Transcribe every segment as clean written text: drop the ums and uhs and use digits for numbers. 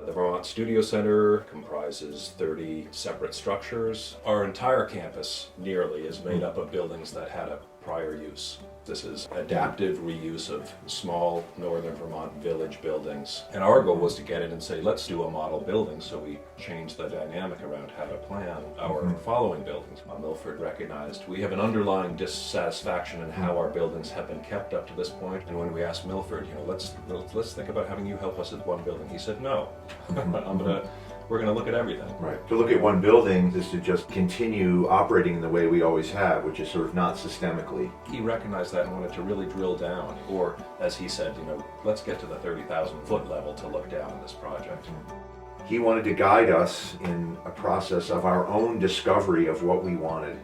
The Vermont Studio Center comprises 30 separate structures. Our entire campus, nearly, is made up of buildings that had a prior use. This is adaptive reuse of small northern Vermont village buildings. And our goal was to get in and say, let's do a model building, so we changed the dynamic around how to plan our following buildings. Milford recognized we have an underlying dissatisfaction in how our buildings have been kept up to this point. And when we asked Milford, let's think about having you help us with one building, he said, no, we're going to look at everything. Right. To look at one building is to just continue operating the way we always have, which is sort of not systemically. He recognized that and wanted to really drill down, or as he said, let's get to the 30,000 foot level to look down on this project. He wanted to guide us in a process of our own discovery of what we wanted.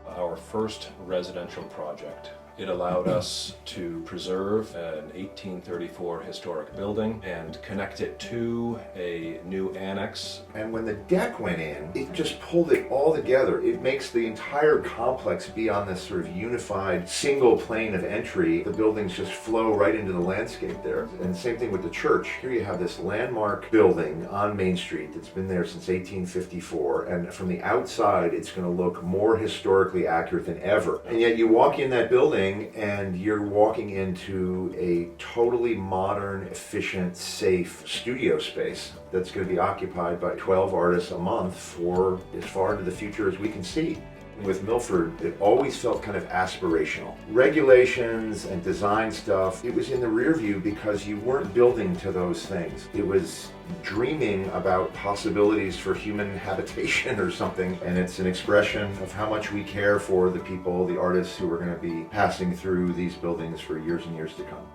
Our first residential project. It allowed us to preserve an 1834 historic building and connect it to a new annex. And when the deck went in, it just pulled it all together. It makes the entire complex be on this sort of unified single plane of entry. The buildings just flow right into the landscape there. And the same thing with the church. Here you have this landmark building on Main Street that's been there since 1854. And from the outside, it's going to look more historically accurate than ever. And yet you walk in that building and you're walking into a totally modern, efficient, safe studio space that's going to be occupied by 12 artists a month for as far into the future as we can see. With Milford, it always felt kind of aspirational. Regulations and design stuff, it was in the rear view because you weren't building to those things. It was dreaming about possibilities for human habitation or something, and it's an expression of how much we care for the people, the artists who are going to be passing through these buildings for years and years to come.